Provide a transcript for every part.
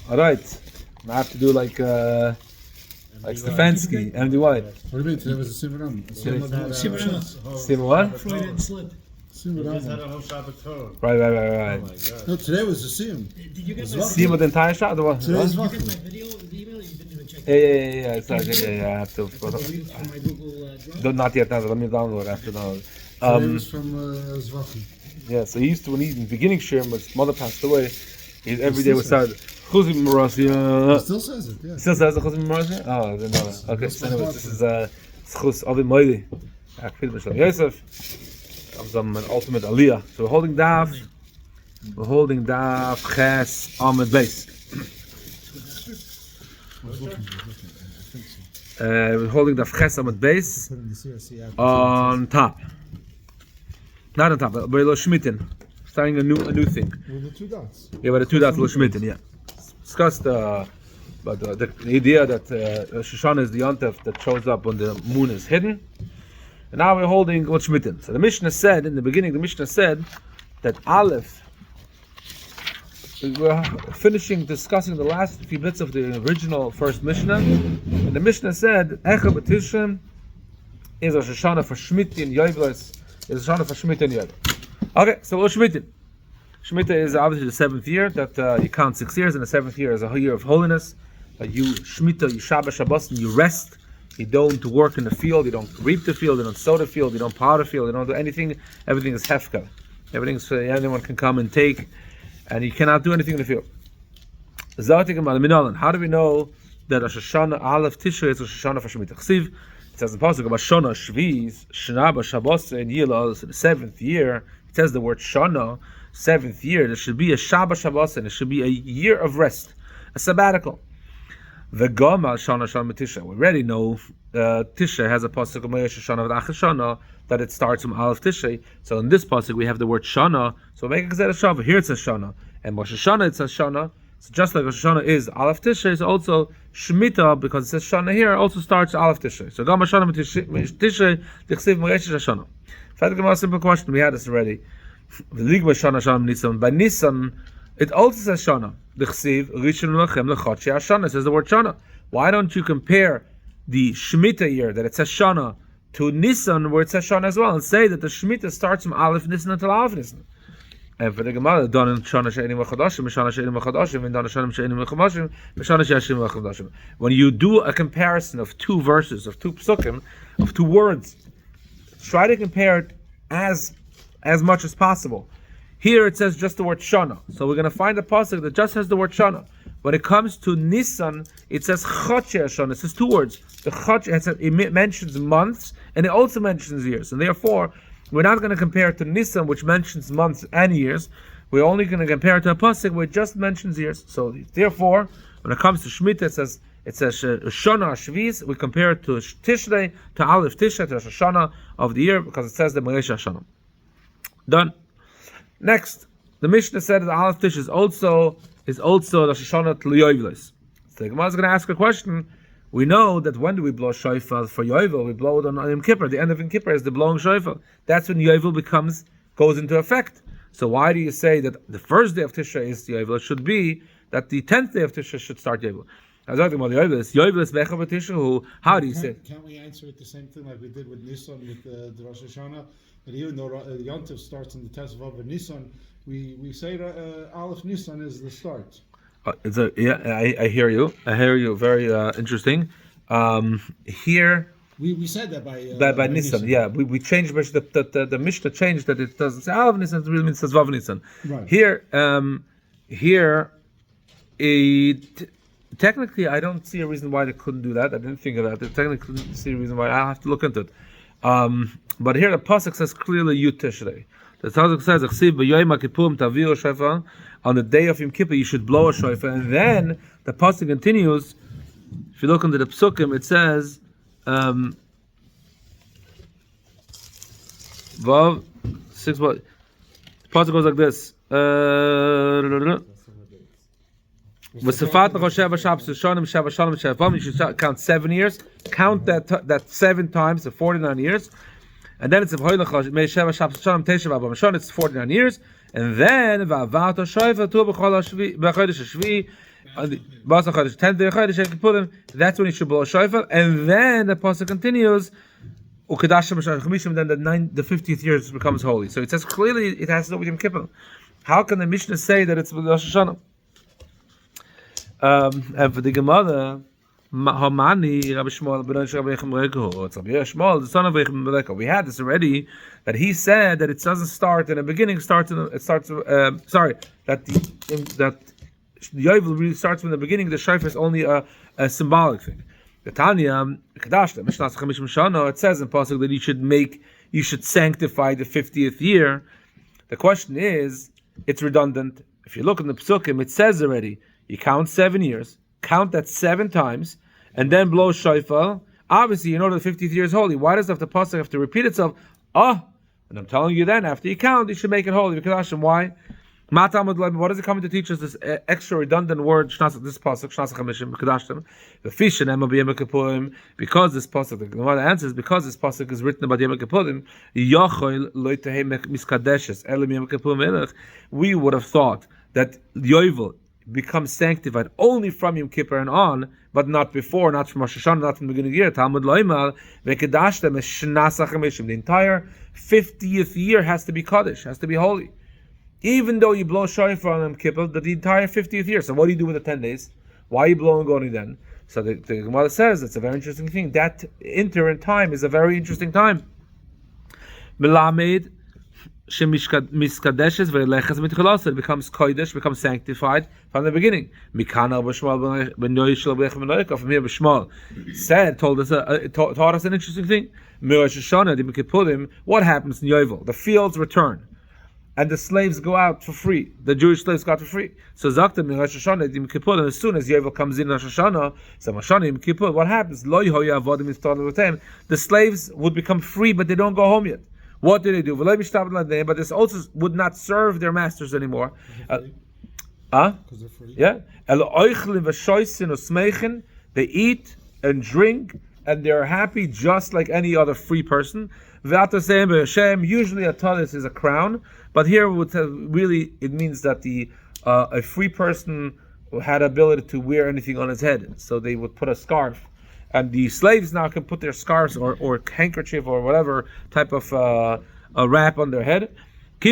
All right. I have to do like Stefanski, MDY. What do you mean? Today was a Simuram. Sima what? Friday and slip. Simuram. Right. Oh my God. No, today was the Sim. Did you get my Sima the entire shot? Or what? Today's Did you get Vakum. my video, the email? You didn't even check Yeah. It's like, yeah. I have to. on my Google Drive? Not yet. Let me download after download. Today was from Zvakum. Yeah. So he used to, when he's in beginning Shiur, but his mother passed away. Every day would start Chuzim Marasi. Still says it, yeah. Still says the Chuzim Marasi? Oh, I didn't know that. Okay. So anyways, this is Chuz Avi Moidi. Akfid Mishlam Yosef. Comes on an ultimate aliyah. So we're holding Daf. We're holding Daf Ches Ahmed Beis. We're holding Daf Ches Ahmed Beis on top. Not on top, but below Shmitin. Starting a new thing. With the two dots. Yeah, but the two dots below Shmitin, yeah. Discussed but the idea that Rosh Hashana is the Yontif that shows up when the moon is hidden. And now we're holding what Shmitin. So the Mishnah said, in the beginning, that Aleph, we're finishing discussing the last few bits of the original first Mishnah. And the Mishnah said, ח.ב-ט.ב is Rosh Hashana for Shmitin, Yovelis is Rosh Hashana for Shmitin, Yovelis. Okay, so what Shmitin? Shemitah is obviously the 7th year, that you count 6 years, and the 7th year is a year of holiness. You Shemitah, you Shabbos, and you rest. You don't work in the field, you don't reap the field, you don't sow the field, you don't plow the field, you don't do anything. Everything is hefka. Everything's anyone can come and take, and you cannot do anything in the field. How do we know that Rosh Hashana Aleph Tishrei is Rosh Hashana for Shemitah? Chsiv, it says in the pasuk about Shana Shviz Shana Shabbos and Yilal, so the 7th year. It says the word Shana. 7th year, there should be a Shabbos and it should be a year of rest, a sabbatical. The Gemarrah Shana Shana Tisha. We already know Tisha has a pasuk of Maseches Rosh Hashana that it starts from Aleph Tisha. So in this pasuk we have the word Shana. So make a Shava. Here it says Shana, and Rosh Hashana it says Shana. So just like Rosh Hashana is Aleph Tisha, it's also Shemitah because it says Shana here. Also starts Aleph Tisha. So Gemarrah Shana Tisha Dichsiv Maseches Rosh Hashana. A simple question. We had this already. By Nisan, it also says Shana. It says the word Shana. Why don't you compare the Shemitah year that it says Shana to Nisan where it says Shana as well and say that the Shemitah starts from Aleph Nisan until Aleph Nisan? And for the Gemarrah, done in Shana She'enim V'Chadashim, Shana She'enim V'Chadashim, and done in Shana She'enim V'Chadashim, Shana She'enim V'Chadashim. When you do a comparison of two verses, of two psukim, of two words, try to compare it as much as possible. Here it says just the word Shana. So we're going to find a pasuk that just has the word Shana. When it comes to Nisan, it says Chotche Shana. It says two words. The Chotche, it mentions months and it also mentions years. And therefore, we're not going to compare it to Nisan, which mentions months and years. We're only going to compare it to a pasuk where it just mentions years. So therefore, when it comes to Shemitah, it says Shana Shviz. We compare it to Tishrei, to Aleph Tishrei, to Rosh Hashana of the year, because it says the Maseches Hashana. Done. Next, the Mishnah said that Aleph Tishrei is also Rosh Hashana to Yovelis. So the Gemara is going to ask a question. We know that when do we blow shofar for Yovel? We blow it on Yom Kippur. The end of Yom Kippur is the blowing shofar. That's when Yovel goes into effect. So why do you say that the first day of Tishrei is Yovel? It should be that the 10th day of Tishrei should start Yovel. I was talking about Yovelis Becha B'Tishrei. How do you say? Can't we answer it the same thing like we did with Nisan with the Rosh Hashana? But even though the Yontif starts on the 10th of Nisan, we say that Aleph Nisan is the start. I hear you. Very interesting. Here we said that by Nisan. Yeah, we changed the Mishnah changed that it doesn't say Aleph Nisan. It really means it says Vav Nisan. Right. Here, technically, I don't see a reason why they couldn't do that. I didn't think of that. I technically couldn't see a reason why. I'll have to look into it. But here the pasuk says clearly Yud Tishrei. The pasuk says "Achsiv b'yoyim ha'kippurim taviru shofar." On the day of Yom Kippur, you should blow a shofar, and then the pasuk continues. If you look into the psukim, it says Vav 6. What the pasuk goes like this. You should count 7 years. Count that 7 times, so 49 years. And then it's 49 years. And then Basa Chodesh, 10th day of Chodesh, Yom Kippurim, that's when you should blow a shofar, and then the pasuk continues, Ukadashim Chamishim, then the 50th year becomes holy. So it says clearly it has to do with Yom Kippur. How can the Mishnah say that it's with Rosh Hashanah? And for the Gemarrah, Hamani Rabbi Shmuel ben Rabbi Gemarrah, it's Rabbi Shmuel, the son of Rabbi Gemarrah. We had this already, that he said that it doesn't start in the beginning. That the Yovel really starts from the beginning. The shofar is only a symbolic thing. The Tanya Kedash, the Mishnah Chamishim Shana, it says in pasuk that you should sanctify the 50th year. The question is, it's redundant. If you look in the Pesukim, it says already, you count 7 years, count that 7 times, and then blow shofar. Obviously, you know the 50th year is holy. Why does the pasuk have to repeat itself? And I'm telling you then, after you count, you should make it holy. Why? What is it coming to teach us? This extra redundant word, this pasuk, because this pasuk, the Gemara answers, because this pasuk is written about Yom Kippurim, we would have thought that Yovel becomes sanctified only from Yom Kippur and on, but not before, not from Rosh Hashanah, not from the beginning of the year. Talmud loymar vekedashtem es shnasa chamishim. The entire 50th year has to be kaddish, has to be holy. Even though you blow shofar on Yom Kippur, the entire 50th year. So what do you do with the 10 days? Why are you blowing only then? So the Gemara says it's a very interesting thing. That interim time is a very interesting time. Melamed miskadeshes ve'lechas mitchilas. It becomes kodesh, becomes sanctified from the beginning. Mikana b'shmal ben yoishel b'echim from here b'shmal said, taught us an interesting thing. Rosh Hashana Yom Kippurim. What happens in Yovel? The fields return, and the slaves go out for free. The Jewish slaves got for free. So Zakta in Rosh Hashanah Yom Kippur, as soon as Yovel comes in Rosh Hashanah, so Hashanah Yom Kippur, what happens? The slaves would become free, but they don't go home yet. What do they do? But this also would not serve their masters anymore. Because they're free. Yeah. They eat and drink, and they're happy just like any other free person. Usually a talis is a crown, but here really it means that a free person had ability to wear anything on his head, so they would put a scarf, and the slaves now can put their scarves or handkerchief or whatever type of a wrap on their head. As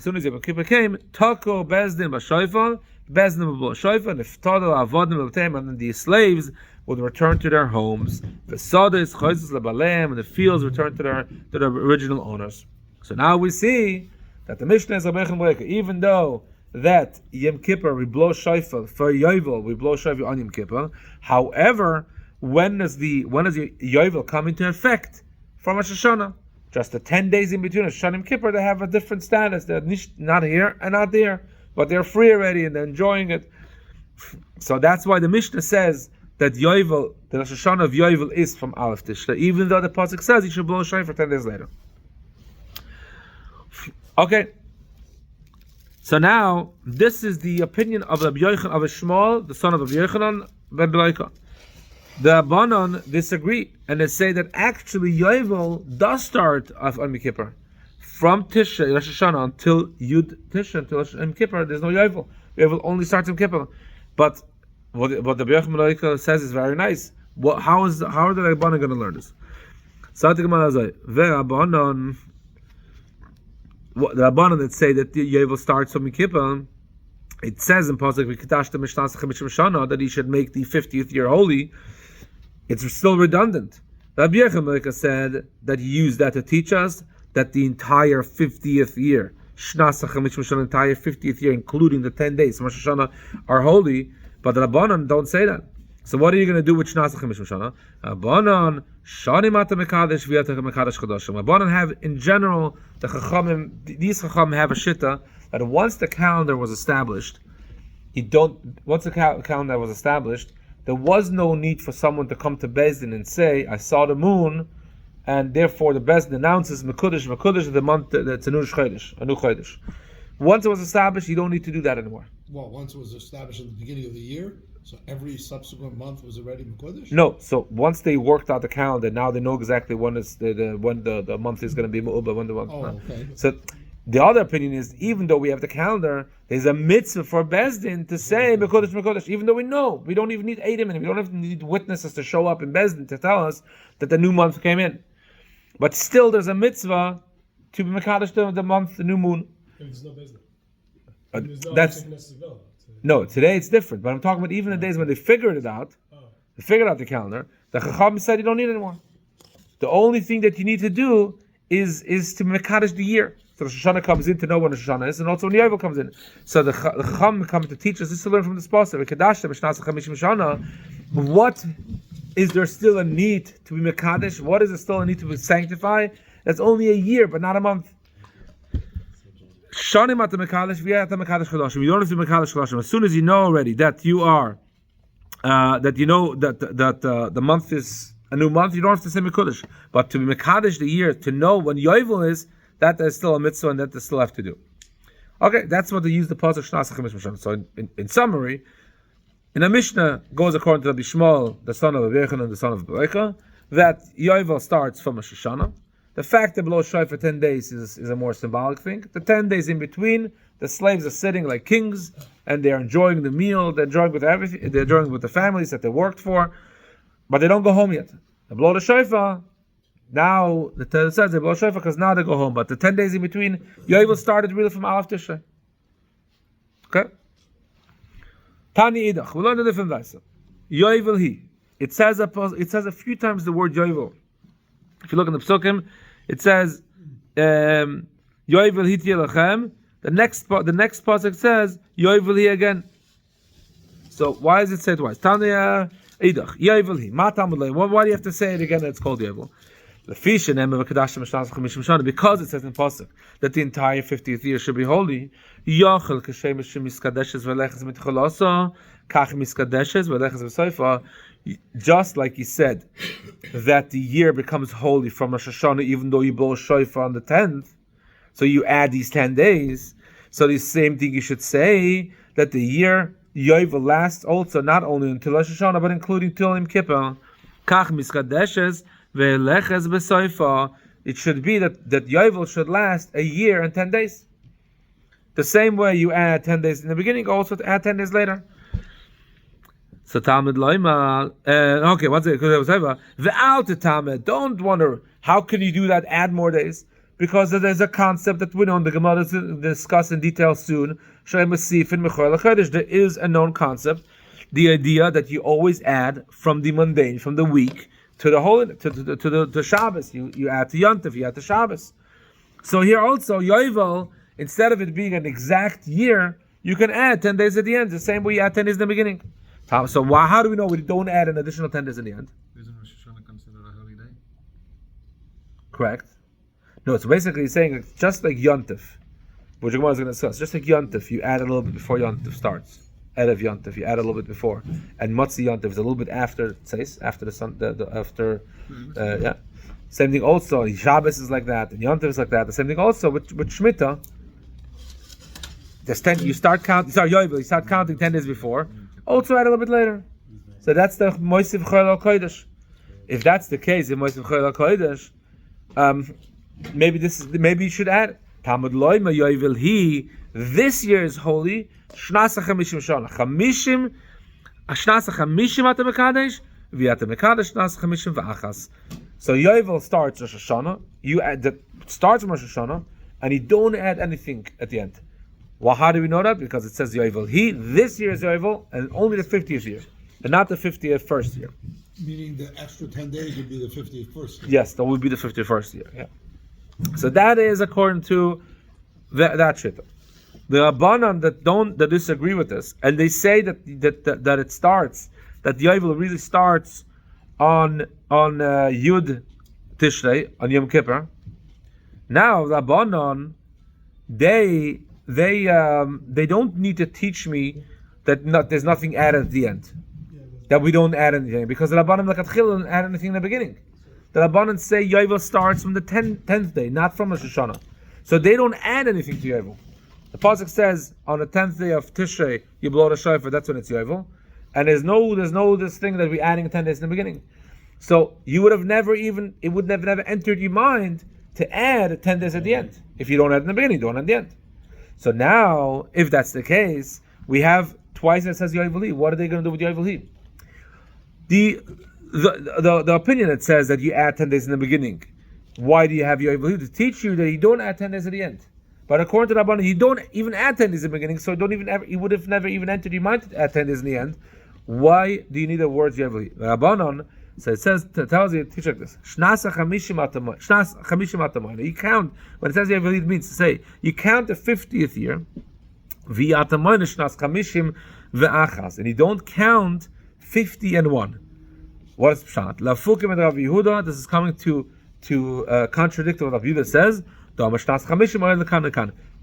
soon as Yom Kippur came, Tako Bezdin B'Shofar, Bezdin B'Shofar, and if Tadal Avodim L'Tem, and then the slaves would return to their homes. The Sadis Chayzis L'Balem, and the fields return to their original owners. So now we see that the Mishnah is even though that Yom Kippur we blow shofar for Yovel, we blow shofar on Yom Kippur. However, when does Yovel come into effect from Rosh Hashanah? Just the 10 days in between Rosh Hashanah and Yom Kippur, they have a different status. They're not here and not there, but they're free already and they're enjoying it. So that's why the Mishnah says that Yovel, the Rosh Hashanah of Yovel is from Aleph Tishrei, even though the pasuk says you should blow shofar 10 days later. Okay. So now, this is the opinion of Rabbi Yochanan of Shmuel, the son of Rabbi Yochanan ben Belaika. The Abanon disagree, and they say that actually Yovel does start on Yom Kippur. From Tishrei, Rosh Hashanah, until Yud Tishrei, until Yom Kippur, there's no Yovel. Yovel only starts Yom Kippur. But what the Rabbi Yochanan ben Belaika says is very nice. How are the Abanon going to learn this? So the Abanon, the Rabbanan that say that the Yovel starts from Yom Kippur, it says in pasuk that he should make the 50th year holy. It's still redundant. Rabbi Yochanan said that he used that to teach us that the entire 50th year, entire 50th year, including the 10 days, Rosh Hashanah, are holy. But the Rabbanan don't say that. So what are you going to do with Shnasa Chamish Shana? Rabbanan Shani Mata Mekadesh V'Yata Mekadesh Chodashim. Rabbanan have in general the Chachamim. These Chachamim have a shitta that once the calendar was established, calendar was established, there was no need for someone to come to Bezdin and say, "I saw the moon," and therefore the Bezdin announces Mekudesh the month that's a new Chodesh. Once it was established, you don't need to do that anymore. Well, once it was established at the beginning of the year, so every subsequent month was already Mekudesh? No. So once they worked out the calendar, now they know exactly when the month is going to be Mu'uba, when the month. Oh, okay. So The other opinion is, even though we have the calendar, there's a mitzvah for Bezdin to say Mekodesh Mekodesh, even though we know we don't even need Eidim, and we don't even need witnesses to show up in Bezdin to tell us that the new month came in. But still, there's a mitzvah to be Mekadosh the month, the new moon. If there's no business. No, today it's different. But I'm talking about even the days when they figured it out, they figured out the calendar. The Chacham said you don't need it anymore. The only thing that you need to do is to Mekadosh the year. So Rosh Hashana comes in to know when Rosh Hashana is, and also when Yovel comes in. So the Chacham come to teach us this to learn from this pasuk. What is there still a need to be Mekadosh? What is there still a need to be sanctified? That's only a year, but not a month. Shanim at the Mekadosh, we at the Mekadosh Chodashim. You don't have to be Mekadosh Chodashim. As soon as you know already that you are, that you know that the month is a new month, you don't have to say Mekadosh. But to be Mekadosh the year, to know when Yovel is, that is still a mitzvah and that they still have to do. Okay, that's what they use the pasuk Shnas HaChamish. So in summary, in a Mishnah goes according to Rabbi Shmuel, the son of Abichon and the son of Berecha, that Yovel starts from Rosh Hashana. The fact that below Shai for 10 days is a more symbolic thing. The 10 days in between, the slaves are sitting like kings and they're enjoying the meal, they're enjoying with everything, they're enjoying with the families that they worked for, but they don't go home yet. They blow the shofar. Now the Torah says they blow shofar because now they go home. But the 10 days in between, Yovel started really from Aleph Tishrei. Okay. Tani Idach. We learned a different lesson. Yovel he. It says a few times the word Yovel. If you look in the Psukim, it says Yovel hiti lachem. The next pasuk says Yovel he again. So why does it say twice? Tani Idach. Yovel he. Ma tamud lei. Why do you have to say it again that it's called Yovel? Because it says in pasuk that the entire 50th year should be holy. Just like he said that the year becomes holy from Rosh Hashana, even though you blow a shofar on the 10th, so you add these 10 days. So the same thing you should say that the year Yovel lasts also not only until Rosh Hashana but including till Yom Kippur. It should be that Yovel should last a year and 10 days. The same way you add 10 days in the beginning, also to add 10 days later. So Talmud Loima, okay, what's it? Don't wonder how can you do that? Add more days, because there's a concept that we know the Gemarrah is discuss in detail soon. There is a known concept, the idea that you always add from the mundane, from the week, to the holy, to the Shabbos. You add to Yontif, you add to Shabbos. So here also Yovel, instead of it being an exact year, you can add 10 days at the end, the same way you add 10 days in the beginning. So how do we know we don't add an additional 10 days in the end? Isn't Rosh Hashana considered a holy day? Correct. No, so basically he's saying just like Yontif, which Gemarrah is going to discuss, just like Yontif, you add a little bit before Yontif starts. Erev Yontif, you add a little bit before, and Motzi Yontif is a little bit after. It says after the sun, yeah. Same thing also. Shabbos is like that, and Yontif is like that. The same thing also with Shemitah. There's 10. You start counting. Sorry, Yovel. You start counting 10 days before. Also add a little bit later. So that's the Moisiv Chol Al Kodesh. If that's the case, in Moisiv Chol Al Kodesh, maybe you should add Talmud Loima Yovel He. This year is holy. Shnas HaChamishim Shana. Shnas HaChamishim Ata Mekadesh. V'Ata Mekadesh Shnas HaChamishim V'Achas. So Yovel starts Rosh Hashana. You add that starts from Rosh Hashana, and you don't add anything at the end. Well, how do we know that? Because it says Yovel He. This year is Yovel, and only the 50th year, and not the 51st year. Meaning the extra 10 days would be the 51st year. Yes, that would be the 51st year. Yeah. So that is according to that shita. The Rabbanan that disagree with this, and they say that it starts, that the Yovel really starts on Yud Tishrei, on Yom Kippur. Now the Rabbanan, they don't need to teach me that there's nothing added at the end, that we don't add anything, because the Rabbanan L'Katchila don't add anything in the beginning. The Rabbanan say Yovel starts from the 10th day, not from Rosh Hashana, so they don't add anything to Yovel. The pasuk says on the 10th day of Tishrei you blow the shofar. That's when it's Yovel, and there's no this thing that we're adding 10 days in the beginning. So you would have never entered your mind to add 10 days at the end. If you don't add in the beginning, you don't at the end. So now, if that's the case, we have twice that says Yovel. What are they going to do with Yovel? The opinion that says that you add 10 days in the beginning. Why do you have Yovel? To teach you that you don't add 10 days at the end. But according to Rabbanan, you don't even add 10 days in the beginning, so you would have never even entered your mind to add 10 days in the end. Why do you need the words Yovel? Rabbanan, so it tells you, teach like this. Shnas chamishim atamayna. You count, when it says Yovel, it means to say, you count the 50th year, v'atamayna shnas chamishim ve'achas, and you don't count 50 and 1. What is Pshat? Lafukim and Rav Yehuda, this is coming to contradict what Rav Yehuda says. You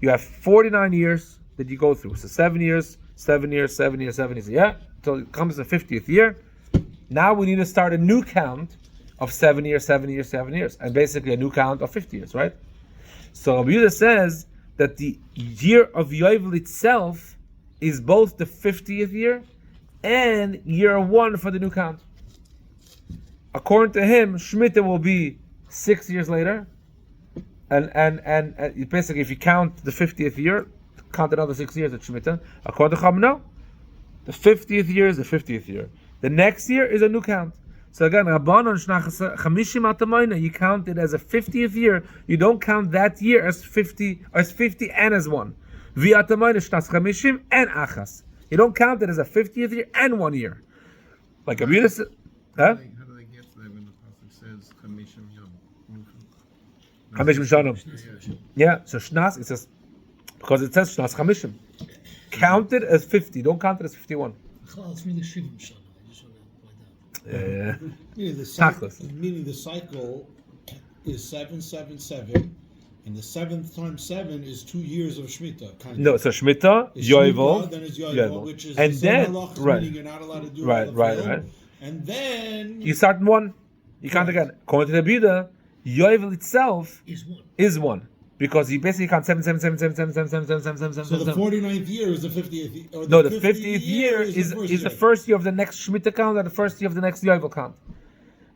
have 49 years that you go through. So 7 years, 7 years, 7 years, 7 years. Yeah, until it comes to the 50th year. Now we need to start a new count of 7 years, 7 years, 7 years. And basically a new count of 50 years, right? So Rav Yehuda says that the year of Yovel itself is both the 50th year and year 1 for the new count. According to him, Shemitah will be 6 years later. And basically, if you count the 50th year, count another 6 years at Shemitah. According to ח.ב-ט.ב, no. The 50th year is the 50th year. The next year is a new count. So again, Rabbanan Shnach Chamishim Atamayna, you count it as a 50th year. You don't count that year as 50 and as 1. V'Atamayna Shnas Chamishim and Achas. You don't count it as a 50th year and 1 year. Like Abiyah said, huh? How do they get there when the pasuk says Chamishim Yom? Chamishim Shanim. Yeah, so Shnas, it says, because it says Shnas Chamishim. Count it as 50, don't count it as 51. It's really Shivim Shana. I just want to point out. Yeah. Meaning the cycle is 777, and the 7th times 7 is 2 years of Shemitah. No, so Shemitah, Yovel, then it's Yovel, which is and the same then halachas, right, meaning you're not allowed to do right, all the right, film, right. And then You start in 1. You count again. According to the Bida, Yovel itself is 1. Because you basically count 7. So the 49th year is the 50th. Or no, the 50th year is the first year of the next Shemitah count and the first year of the next Yovel count.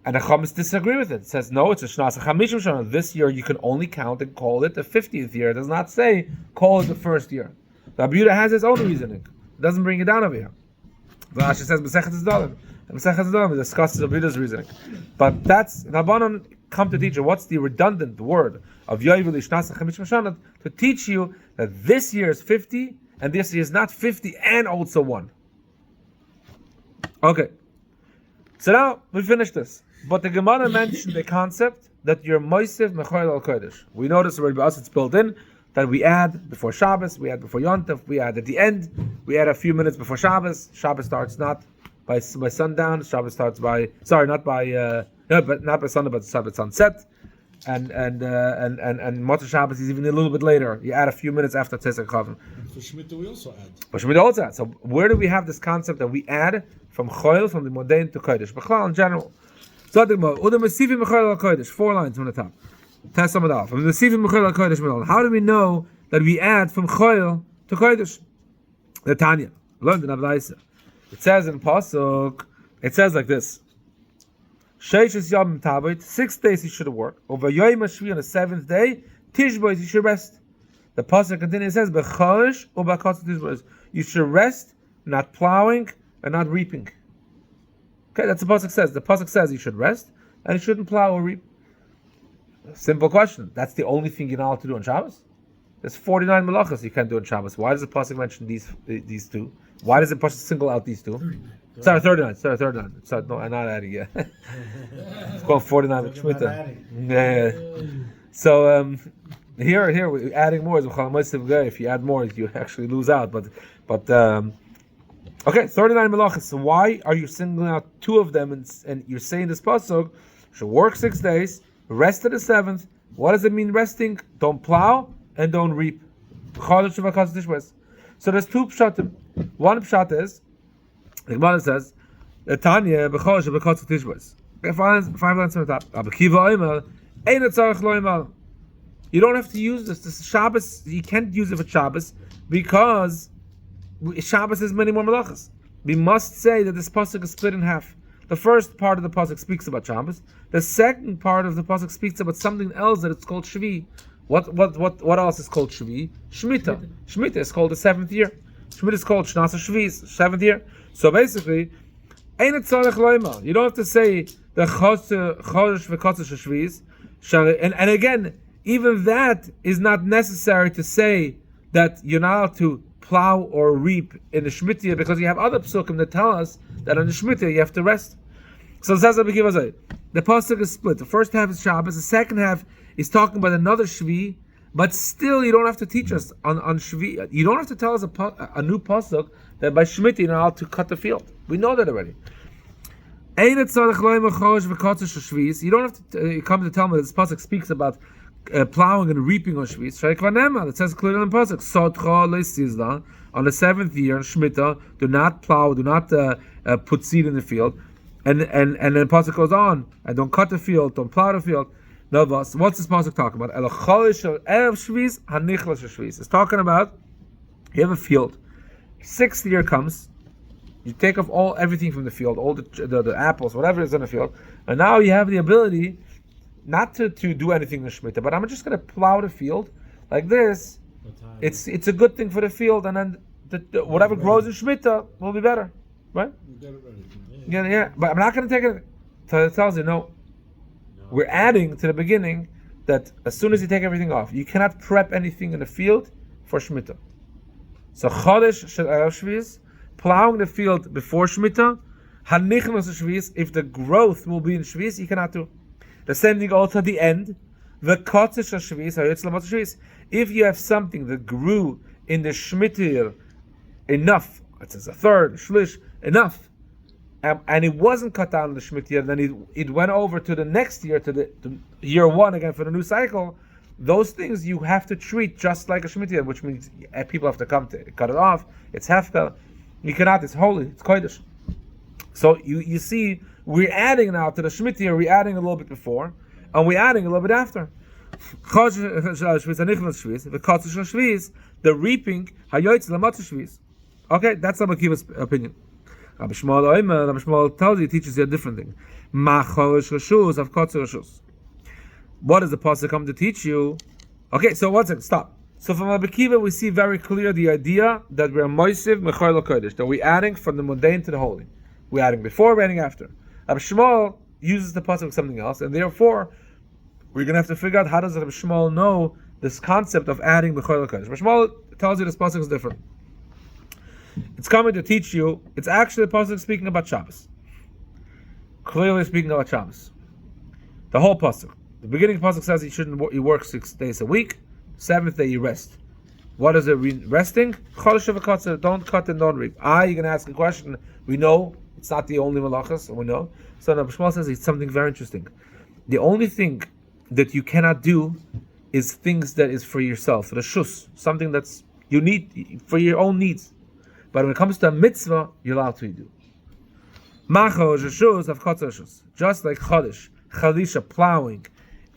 And the Chamis disagree with it. It says, no, it's a Shnas Chamishim Shana. This year you can only count and call it the 50th year. It does not say call it the first year. The Abuda has his own reasoning. It doesn't bring it down over here. Rashi says, Maseches Rosh Hashana discusses Abuda's reasoning. But that's, Rabbanan come to teach you what's the redundant word of Yovel Shnas Chamishim Shana to teach you that this year is 50 and this year is not 50 and also 1. Okay. So now we finished this. But the Gemarrah mentioned the concept that you're Moisev Mechoil al Kodesh. We notice already by us it's built in that we add before Shabbos, we add before Yontif, we add at the end, we add a few minutes before Shabbos. Shabbos starts not by sundown. Shabbos starts by not by sundown, but by sunset. And Motzei Shabbos is even a little bit later. You add a few minutes after Tzesek Chavim. For Shemitah we also add. For Shemitah also add. So where do we have this concept that we add from Choil, from the Modein to Kodesh? B'chlal in general. 4 lines from the top. Test some of that. How do we know that we add from Choil to Kodesh? The Tanya. Learned in Avlaisa. It says in Pasuk, it says like this. 6 days you should work. Over Yom HaShvi on the 7th day, Tishbois you should rest. The Pasuk continues, it says, you should rest, not plowing and not reaping. Okay, that's what the Pasuk says. The Pasuk says you should rest and you shouldn't plow or reap. Simple question. That's the only thing you're not allowed to do on Shabbos? There's 49 melachas you can't do on Shabbos. Why does the Pasuk mention these two? Why does the Pasuk single out these two? 39. Sorry, 39. Sorry, no, I'm not adding yet. It's called 49 with Shemitah. Yeah. So here we're adding more. If you add more, you actually lose out. But okay, 39 melachas. So why are you singling out 2 of them and you're saying this pasuk should work 6 days, rest at the 7th? What does it mean resting? Don't plow and don't reap. So there's 2 pshatim. One pshat is the Gemarrah says the Tanya b'chol shebekotz tishbos. 5 lines from the top. You don't have to use this. This is Shabbos. You can't use it for Shabbos because Shabbos has many more melachas. We must say that this pasuk is split in half. The first part of the pasuk speaks about Shabbos. The second part of the pasuk speaks about something else that it's called Shvi. What else is called Shvi? Shemitah. Shemitah is called the 7th year. Shemitah is called Shnas HaShviz, 7th year. So basically, Ein Tzarech Loima. You don't have to say the Chodesh v'Kodesh HaShviz. And again, even that is not necessary to say that you're not allowed to plow or reap in the Shemitah year, because you have other psukim that tell us that on the Shemitah you have to rest. So it says the pasuk is split. The first half is Shabbos. The second half is talking about another Shvi, but still you don't have to teach us on Shvi. You don't have to tell us a new pasuk that by Shemitah you're not allowed to cut the field. We know that already. You don't have to come to tell me that this pasuk speaks about plowing and reaping on Shvi. It says clearly in the pasuk, on the 7th year, Shemitah, do not plow, do not put seed in the field. And then the pasuk goes on, and don't cut the field, don't plow the field. No, what's this pasuk talking about? It's talking about, you have a field, 6th year comes, you take off everything from the field, all the apples, whatever is in the field, and now you have the ability not to do anything in the Shemitah, but I'm just going to plow the field like this. It's a good thing for the field, and then whatever grows in Shemitah will be better, right? Yeah. But I'm not going to take it. So it tells you, no. We're adding to the beginning that as soon as you take everything off, you cannot prep anything in the field for Shemitah. So Chodesh Shel Erev Shviz, plowing the field before Shemitah, Hanichnos Shviz, if the growth will be in Shviz, you cannot do. The same thing also at the end. The Kotzesh Shviz, if you have something that grew in the Shemitah enough, it says a third, shlish, enough, and it wasn't cut down in the Shemitah, then it went over to the next year, to year 1 again for the new cycle. Those things you have to treat just like a Shemitah, which means people have to come to cut it off. It's hefker. You cannot. It's holy. It's kodesh. So you see, we're adding now to the Shemitah. We're adding a little bit before, and we're adding a little bit after. The reaping. Okay, that's Rabbi Akiva's opinion. Rabbi Shmuel tells you, teaches you a different thing. What does the pasuk come to teach you? Okay, so one second, stop. So from Rabbi Akiva we see very clear the idea that we're moisiv mechayel kodesh, that we're adding from the mundane to the holy. We're adding before, we're adding after. Rabbi Shmuel uses the pasuk with something else, and therefore we're going to have to figure out how does Rabbi Shmuel know this concept of adding mechayel kodesh. Rabbi Shmuel tells you this pasuk is different. It's coming to teach you. It's actually the pasuk speaking about Shabbos. Clearly speaking about Shabbos. The whole pasuk. The beginning pasuk says you work 6 days a week. 7th day you rest. What is it resting? Don't cut and don't reap. You're going to ask a question. We know it's not the only malachas, we know. So Rabbi Shmuel says it's something very interesting. The only thing that you cannot do is things that is for yourself, for the shus, something that's you need for your own needs. But when it comes to a mitzvah, you're allowed to do. Just like chodesh, chalisha, plowing,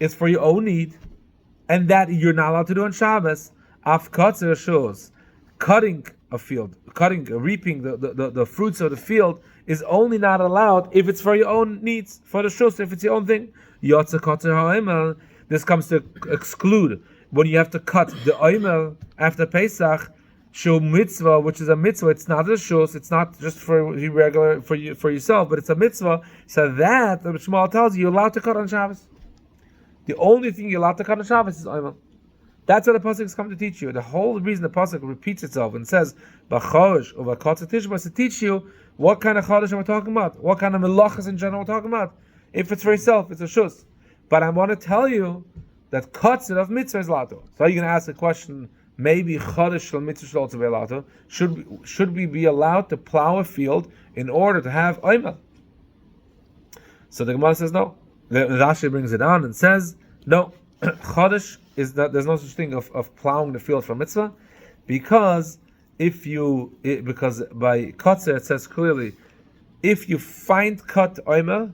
is for your own need, and that you're not allowed to do on Shabbos. Cutting a field, reaping the fruits of the field is only not allowed if it's for your own needs, for the shus, if it's your own thing. This comes to exclude when you have to cut the oimel after Pesach. Shu mitzvah, which is a mitzvah, it's not a shus, it's not just for regular for yourself, but it's a mitzvah. So that the Shmuel tells you, you're allowed to cut on Shabbos. The only thing you're allowed to cut on Shabbos is oimel. That's what the pasuk is coming to teach you. The whole reason the pasuk repeats itself and says b'chodesh or b'kotz tishba is to teach you what kind of chodesh we're talking about, what kind of melachas in general we're talking about. If it's for yourself, it's a shus. But I want to tell you that kotz of mitzvah is allowed to. So you're going to ask the question. Maybe chodesh shel mitzvah should also be allowed to. Should we be allowed to plow a field in order to have oimel? So the Gemarrah says no. The Rashi brings it on and says no. Chodesh is that there's no such thing of plowing the field for mitzvah, because because by kotzer it says clearly, if you find cut oimel,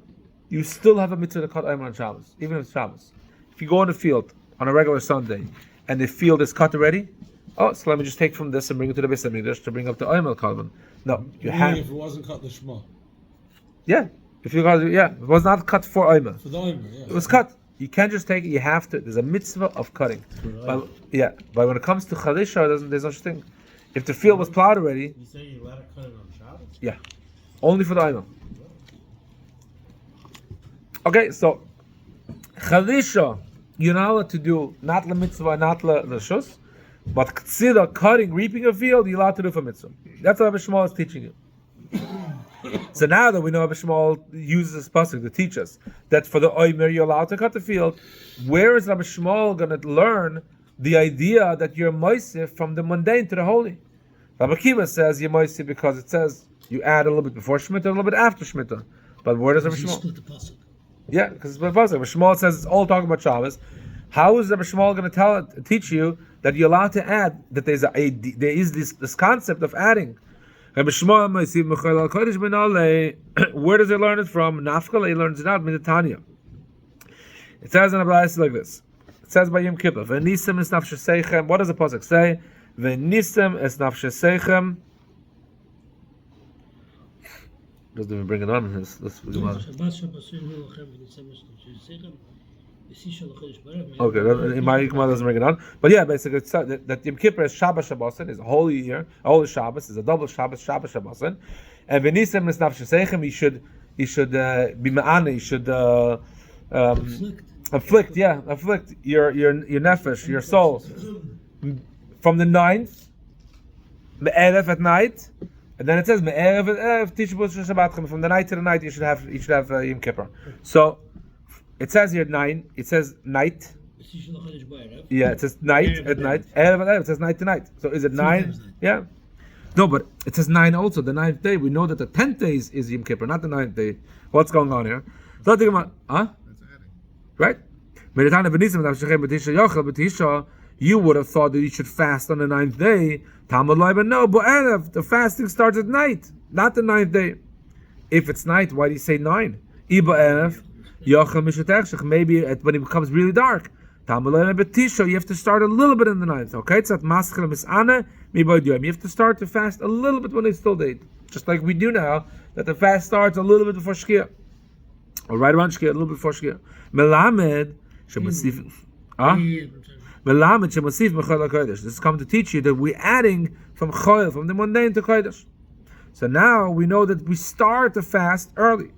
you still have a mitzvah to cut oimel on Shabbos, even if it's Shabbos. If you go in the field on a regular Sunday and the field is cut already, so let me just take from this and bring it to the Beis Hamikdash to bring up the oimel carbon. No, you have. If it wasn't cut the shema. Yeah, if you got, it was not cut for oimel. For the oimel, yeah. It was cut. You can't just take it. You have to. There's a mitzvah of cutting. But when it comes to chalisha, there's no such thing. If the field was plowed already, You say you're allowed to cut it on Shabbos? yeah, only for the ayman. Okay, so chalisha, you're not allowed to do not the mitzvah, not the shus, but consider cutting, reaping a field, you're allowed to do for mitzvah. That's what Rabbi Shmuel is teaching you. So now that we know Rabbi Shmuel uses this pasuk to teach us that for the oimer you're allowed to cut the field, where is Rabbi Shmuel going to learn the idea that you're moisif from the mundane to the holy? Rabbi Akiva says you're moisif because it says you add a little bit before Shemitah, a little bit after Shemitah. But where does Rabbi You Shmuel? split the pasuk. Yeah, because it's by pasuk. Rabbi Shmuel says it's all talking about Shabbos. How is Rabbi Shmuel going to teach you that you're allowed to add? That there is this concept of adding. Rabbi Shmuel moisif mechol al kodesh benale. Where does he learn it from? Nafkala, he learns it out in Tanya. It says in the Blatt like this. It says by Yom Kippur, "V'nisem es nafsheseichem." What does the pasuk say? V'nisem es nafsheseichem. Doesn't even bring it on. Okay, in my Gemara doesn't bring it on. But yeah, basically it's that Yom Kippur is Shabbos Shabbosin, is a holy year, a holy Shabbos, is a double Shabbos, Shabbos Shabbosin. And v'nisem es nafsheseichem, you should be ma'ana, you should afflict your nefesh, your soul, from the 9th, me'erev at night, and then it says me'erev at erev Tisha B'Av Shabbatchem. From the night to the night, you should have Yom Kippur. So it says here 9. It says night. Yeah, it says night at night. Erev at erev. It says night to night. So is it 9? Yeah. No, but it says 9 also. The 9th day. We know that the 10th day is Yom Kippur, not the 9th day. What's going on here? So I think about, huh? Right? You would have thought that you should fast on the 9th day. Talmud Loi, but no, the fasting starts at night, not the 9th day. If it's night, why do you say 9? Maybe when it becomes really dark. Talmud Loi, you have to start a little bit in the 9th. Okay? It's at Maseches Rosh Hashana. You have to start to fast a little bit when it's still date. Just like we do now, that the fast starts a little bit before Shkia. Or right around Shkia, a little bit before Shkia. Melamed, Melamed shemasif mechol hakodesh. This is coming to teach you that we're adding from choil, from the mundane to kodesh. So now we know that we start the fast early.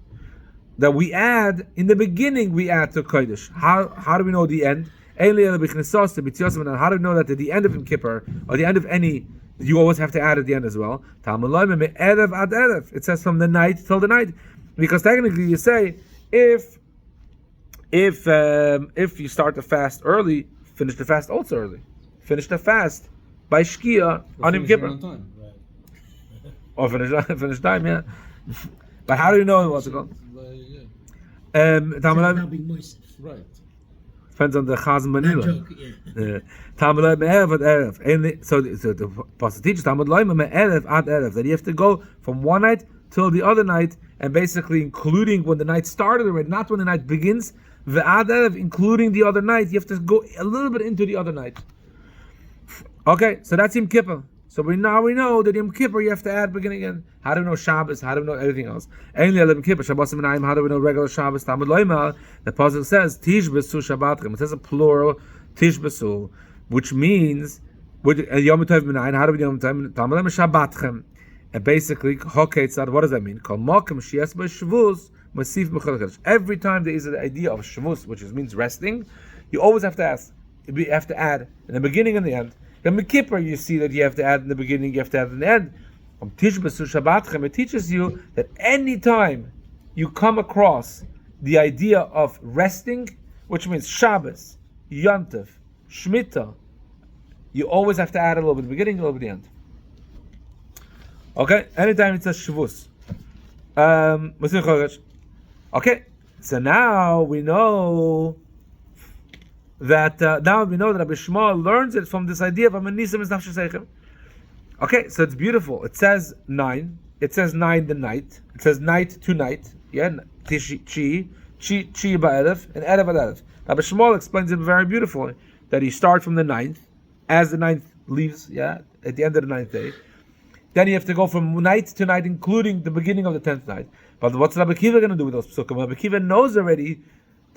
That we add in the beginning. We add to kodesh. How do we know the end? How do we know that at the end of Yom Kippur or the end of any, you always have to add at the end as well? It says from the night till the night, because technically you say if you start the fast early, finish the fast also early. Finish the fast by Shkia on Yom Kippur. Or finish time, yeah. But how do you know what's it called? Right. Depends on the Chaz Manila. So the pasuk teaches that you have to go from one night till the other night, and basically including when the night started already, not when the night begins. Including the other night, you have to go a little bit into the other night. Okay, so that's Yom Kippur. So we know that Yom Kippur you have to add beginning again. How do we know Shabbos? How do we know everything else? Only Yom Kippur, Shabbos and How do we know regular Shabbos? The pasuk says Tish B'Su Shabbatchem. It says a plural Tish B'Su, which means Yom Tov B'Nayin. How do we know Yom Tov? Talmud Lema Shabbatchem. And basically, what does that mean? Kol Mokem Shias B'Shavuz. Every time there is an idea of Shavuos, which means resting, you always have to ask. You have to add in the beginning and the end. In Yom Kippur, you see that you have to add in the beginning, you have to add in the end. From Tish B'Su Shabbatchem, it teaches you that any time you come across the idea of resting, which means Shabbos, Yom Tov, Shemitah, you always have to add a little bit at the beginning, a little bit at the end. Okay? Anytime it says Shavuos. Okay, so now we know that Rabbi Shmuel learns it from this idea of Amenisem is nafsheseichem. Okay, so it's beautiful. It says 9. It says 9 the night. It says night to night. Yeah, chi ba'erev and erev erev. Rabbi Shmuel explains it very beautifully that he starts from the 9th, as the 9th leaves. Yeah, at the end of the 9th day. Then you have to go from night to night, including the beginning of the 10th night. But what's Rabbi Akiva going to do with those psukim? Rabbi Akiva knows already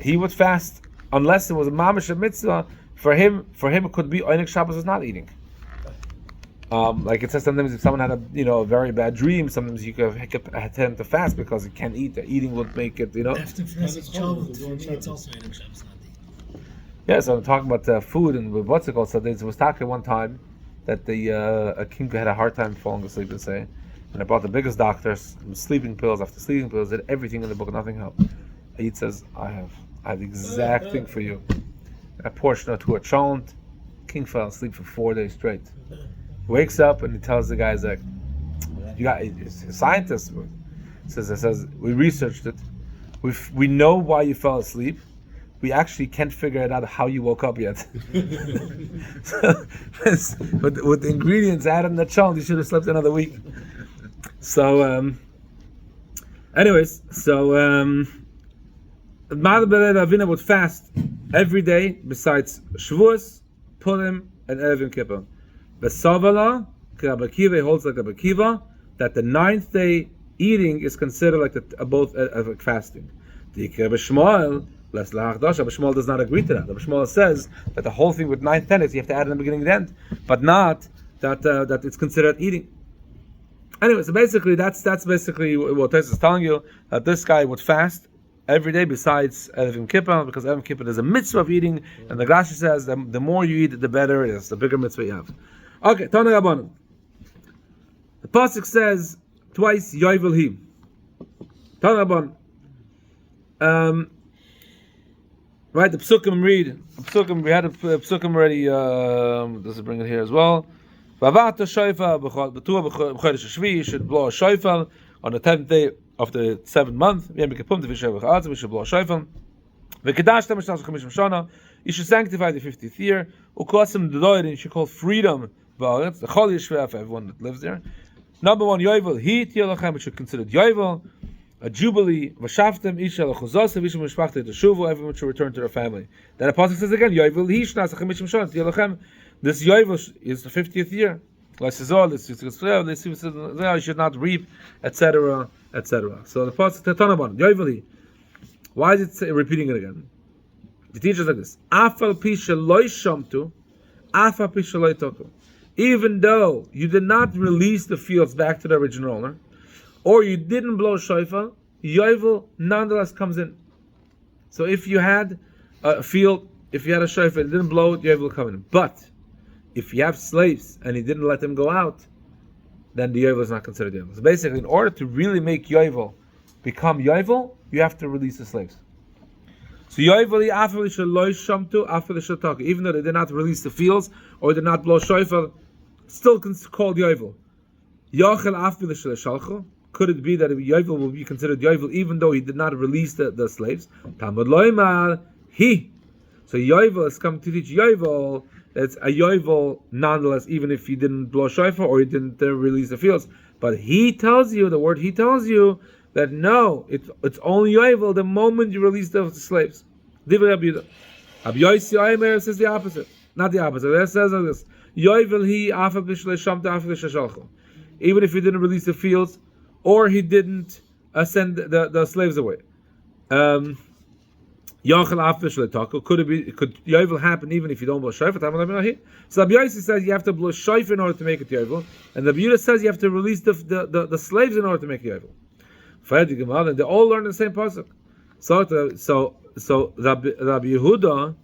he would fast unless it was a mamash mitzvah. For him it could be Einik Shabbos is not eating. Like it says sometimes if someone had a very bad dream, sometimes you could attempt to fast because you can't eat. The eating would make it After first child, it's also in Shabbos not eating. Yeah, so I'm talking about food and what's it called. So there was talking one time that a king had a hard time falling asleep, to say, and I brought the biggest doctors, sleeping pills after sleeping pills, did everything in the book, nothing helped. He says, I have the exact thing for you. I portioned it to a chant. King fell asleep for 4 days straight. He wakes up and he tells the guys like, he's a scientist. Says we researched it. We know why you fell asleep. We actually can't figure it out how you woke up yet. But with the ingredients added in the chant, you should have slept another week. So, anyways, Avina would fast every day besides Shavuos, Purim, and Erev Yom Kippur. Besavala, ח.ב-ט.ב holds like ח.ב-ט.ב that the 9th day eating is considered like both like fasting. The Shmuel, Shmuel does not agree to that. The Shmuel says that the whole thing with 9th 10 is you have to add in the beginning and the end, but not that it's considered eating. Anyway, so basically that's basically what Tess is telling you, that this guy would fast every day besides Erev Yom Kippur, because Erev Yom Kippur is a mitzvah of eating, and the Rashi says the more you eat, the better it is, the bigger mitzvah you have. Okay, Tana Rabbanan. The pasuk says twice Yovel Hi. Tana Rabbanan. Right, the psukim read. We had the psukim already. This is bring it here as well. Vavata shofar b'tuah b'chodesh Shvi. You should blow a shofar on the 10th day of the 7th month. We should blow a shofar. You should sanctify the 50th year. You should call freedom. The Chol Yishveh for everyone that lives there. Number 1, Yovel Hi Tiyolachem, which should consider Yovel, a jubilee. V'shaftem Isha L'chuzosav Isha Mishpachtei Teshuvu, everyone should return to their family. Then the pasuk says again, Yovel Hi Shnas Achim Shana Tiyolachem. This Yovel is the 50th year. You should not reap, etc., etc. So the pasuk Tanaban Yovel Hi. Why is it repeating it again? The teacher is like this: Afal Pisha Loi Shamtu, Afal Pisha Loi Toku. Even though you did not release the fields back to the original owner, or you didn't blow shofar, Yovel nonetheless comes in. So if you had a field, if you had a shofar, and didn't blow it, Yovel will come in. But if you have slaves and you didn't let them go out, then the Yovel is not considered Yovel. So basically, in order to really make Yovel become Yovel, you have to release the slaves. So Yovel, even though they did not release the fields or did not blow shofar, still called Yovel. Could it be that Yovel will be considered Yovel even though he did not release the slaves? So Yovel is coming to teach Yovel. It's a Yovel nonetheless, even if he didn't blow shofar or he didn't release the fields. But he tells you, the word he tells you, that no, it's only Yovel the moment you release the slaves. Rabbi Yossi says the opposite. Not the opposite. It says like this: Yovel he afa b'shlei shamta afa b'shalcho. Even if he didn't release the fields, or he didn't send the slaves away. Yachal afa b'shlei taku. Could Yovel happen even if you don't blow shofar? So Rabbi Yossi says you have to blow shofar in order to make it Yovel, and the Yehuda says you have to release the slaves in order to make Yovel. And they all learn the same pasuk. So Rabbi Yehuda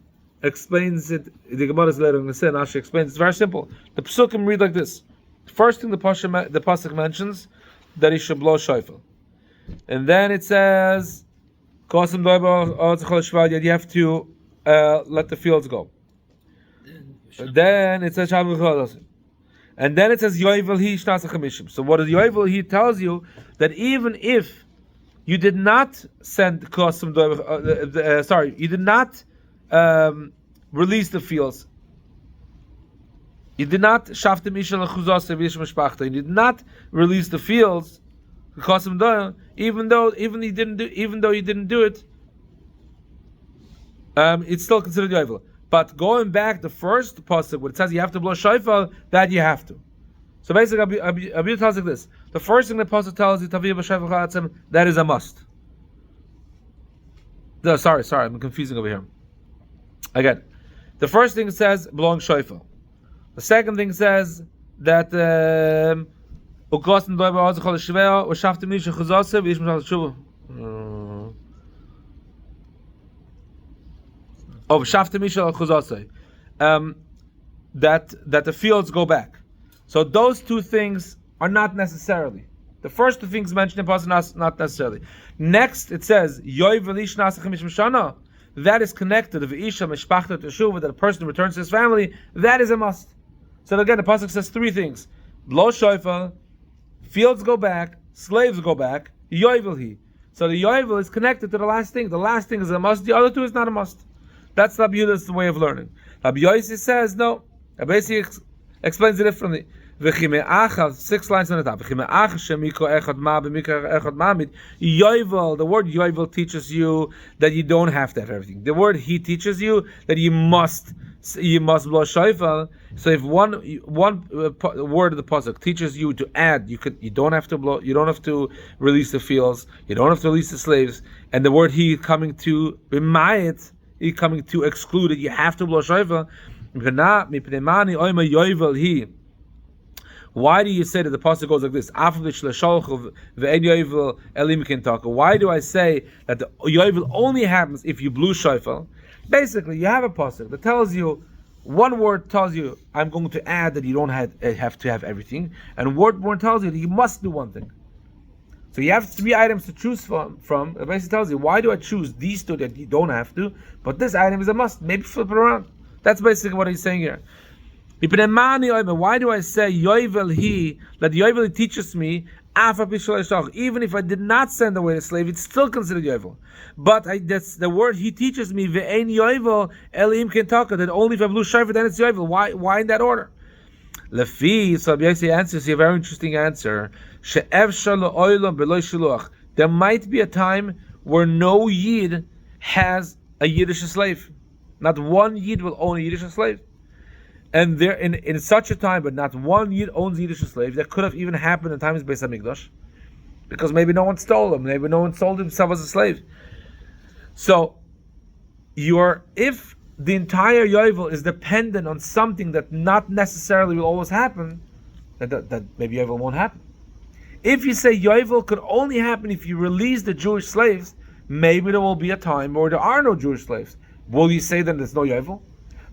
explains it. The Gemarrah is later going to say, and Ashi explains. It's very simple. The psukim read like this: first thing the pasuk mentions that he should blow shofar, and then it says, "You have to let the fields go." Then it says, and then it says, "Yovel hi shnas chamishim." So what is Yovel? He tells you that even if you did not send you did not release the fields. You did not shaftem isha l'chuzosav isha mishpachtei. You did not release the fields. Even though you didn't do it, it's still considered yovel. But going back the first pasuk where it says you have to blow shofar, that you have to. So basically, Abiyah tells like this: the first thing the pasuk tells you, Taviyah b'shofar chalatzim, that is a must. No, sorry, I'm confusing over here. Again, the first thing says belong shofar. The second thing says that that the fields go back. So those two things are not necessarily. The first two things mentioned in Pasuk not necessarily. Next, it says Yovel ish nasach mishum shana. That is connected to Isha Mishpachta Teshuva, that a person returns to his family. That is a must. So again, the pasuk says three things: Blow shofar, fields go back, slaves go back, Yovel he. So the Yovel is connected to the last thing. The last thing is a must. The other two is not a must. That's Rabbi Yehuda's way of learning. Rabbi Yossi says no. Rabbi Yossi explains it differently. 6 lines on the top. Yovel, the word Yovel teaches you that you don't have to have everything. The word he teaches you that you must blow shofar. So if one word of the pasuk teaches you to add, you don't have to blow, you don't have to release the fields, you don't have to release the slaves, and the word he coming to b'mayit, he coming to exclude it, you have to blow shofar. Why do you say that the pasuk goes like this? Why do I say that the yovel only happens if you blew shofar? Basically, you have a pasuk that tells you, one word tells you, I'm going to add that you don't have to have everything, and word more tells you that you must do one thing. So you have three items to choose from. It basically tells you, why do I choose these two that you don't have to, but this item is a must? Maybe flip it around. That's basically what he's saying here. Why do I say Yovel he, that Yovel teaches me, even if I did not send away the slave, it's still considered Yovel. But that's the word he teaches me, ve'ein Yovel elim kentaka, that only if I blew shofar then it's Yovel. Why in that order? Lefi, so Rabbi answers a very interesting answer. There might be a time where no Yid has a Yiddish slave. Not one Yid will own a Yiddish slave. And there, in such a time, but not one Yid owns Yiddish slaves. That could have even happened in times of Beis Hamikdash, because maybe no one stole them, maybe no one sold himself as a slave. So, if the entire Yovel is dependent on something that not necessarily will always happen, that maybe Yovel won't happen. If you say Yovel could only happen if you release the Jewish slaves, maybe there will be a time where there are no Jewish slaves. Will you say then there's no Yovel?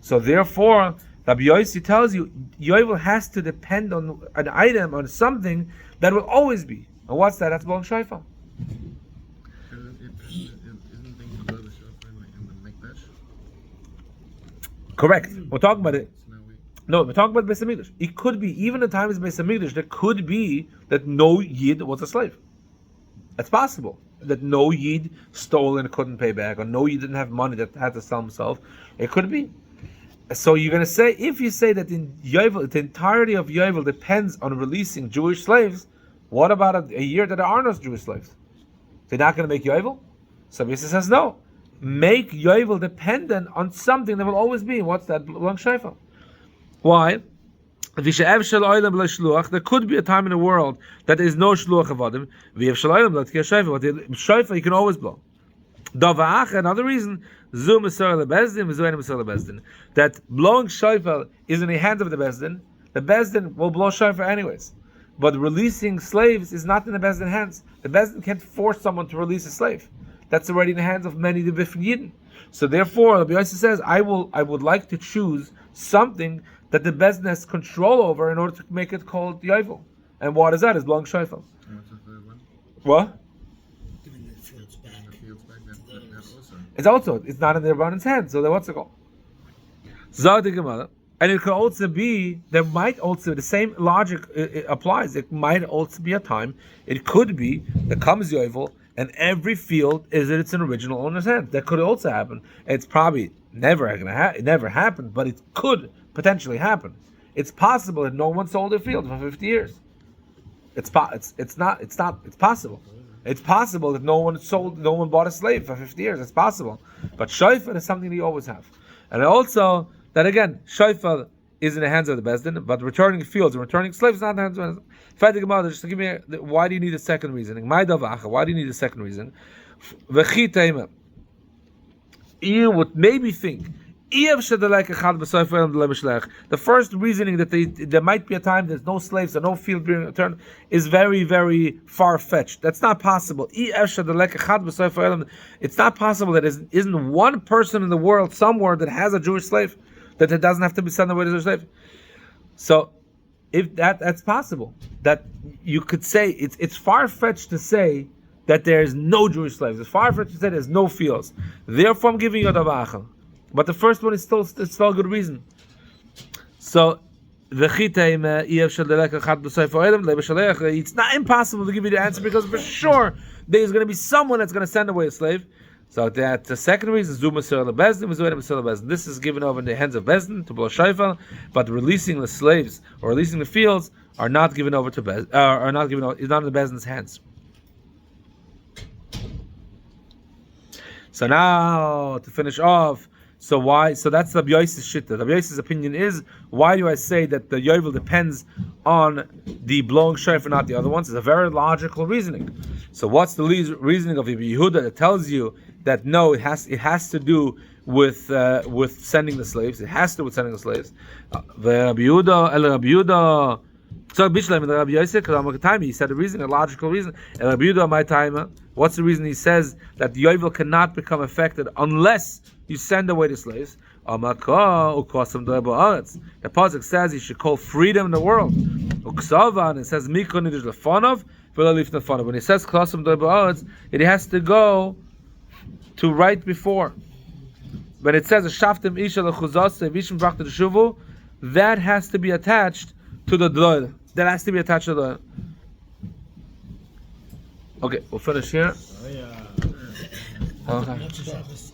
So therefore, Rabbi Yossi tells you, Yovel has to depend on an item, on something that will always be. And what's that? That's blowing shofar. Isn't thing to blow the shofar in the mikdash? Correct. We're talking about it. It's now we. No, we're talking about Beis Hamikdash. It could be, even in times of Beis Hamikdash, there could be that no Yid was a slave. It's possible that no Yid stole and couldn't pay back, or no Yid didn't have money that had to sell himself. It could be. So you're going to say, if you say that in Yovel, the entirety of Yovel depends on releasing Jewish slaves, what about a year that there are no Jewish slaves? They're not going to make Yovel? So Yossi says no. Make Yovel dependent on something that will always be. What's that? Long shofar. Why? There could be a time in the world that there is no shluach avodim. But shofar you can always blow. Another reason, that blowing shofar is in the hands of the bezdin. The bezdin will blow shofar anyways, but releasing slaves is not in the bezdin hands. The bezdin can't force someone to release a slave. That's already in the hands of many different yidden. So therefore, Rabbi Yossi says, I would like to choose something that the bezdin has control over in order to make it called yovel. And what is that? Is blowing shofar. And what's the third one? What? Giving the fields back. The fields back. That also. It's not in the Rabbanon's hands. So then what's it called? Zog the Gemarrah. And it could also be, there might also, the same logic applies. It might also be a time, it could be, that comes yovel, and every field is in its original owner's hand. That could also happen. It's probably never going to it never happened, but it could potentially happen. It's possible that no one sold their field for 50 years. It's possible. It's possible that no one bought a slave for 50 years. It's possible. But shofar is something that you always have. And also, that again, shofar is in the hands of the bezdin, but returning fields and returning slaves is not in the hands of the bezdin. Just to give me, why do you need a second reasoning? Why do you need a second reason? you would maybe think the first reasoning that there might be a time there's no slaves and no field being returned is very, very far-fetched. That's not possible. It's not possible that there isn't one person in the world somewhere that has a Jewish slave, that it doesn't have to be sent away as a slave. So if that's possible, that you could say it's far-fetched to say that there is no Jewish slaves. It's far-fetched to say there's no fields. Therefore, I'm giving you a davachel. But the first one is still a good reason. So it's not impossible to give you the answer, because for sure there's going to be someone that's going to send away a slave. So that the second reason is this is given over in the hands of Bezdin to blow shofar, but releasing the slaves or releasing the fields are not given over to Bezdin, are not given over, is not in the Bezdin's hands. So now to finish off, so why? So that's the Rabbi Yosef's shitta. The Rabbi Yosef's opinion is, why do I say that the yovel depends on the blowing shofar, not the other ones? It's a very logical reasoning. So what's the reasoning of Rabbi Yehuda that tells you that no, it has to do with sending the slaves? It has to do with sending the slaves. Rabbi Yehuda. So Bishlam the Rabbi Yosef, he said a reason, a logical reason. And Rabbi Yehuda, my time, what's the reason he says that the yovel cannot become affected unless you send away the slaves? The pasuk says you should call freedom in the world. And it says when it says it has to go to right before. When it says that has to be attached to the blood. That has to be attached to the. Okay, we'll finish here. Not to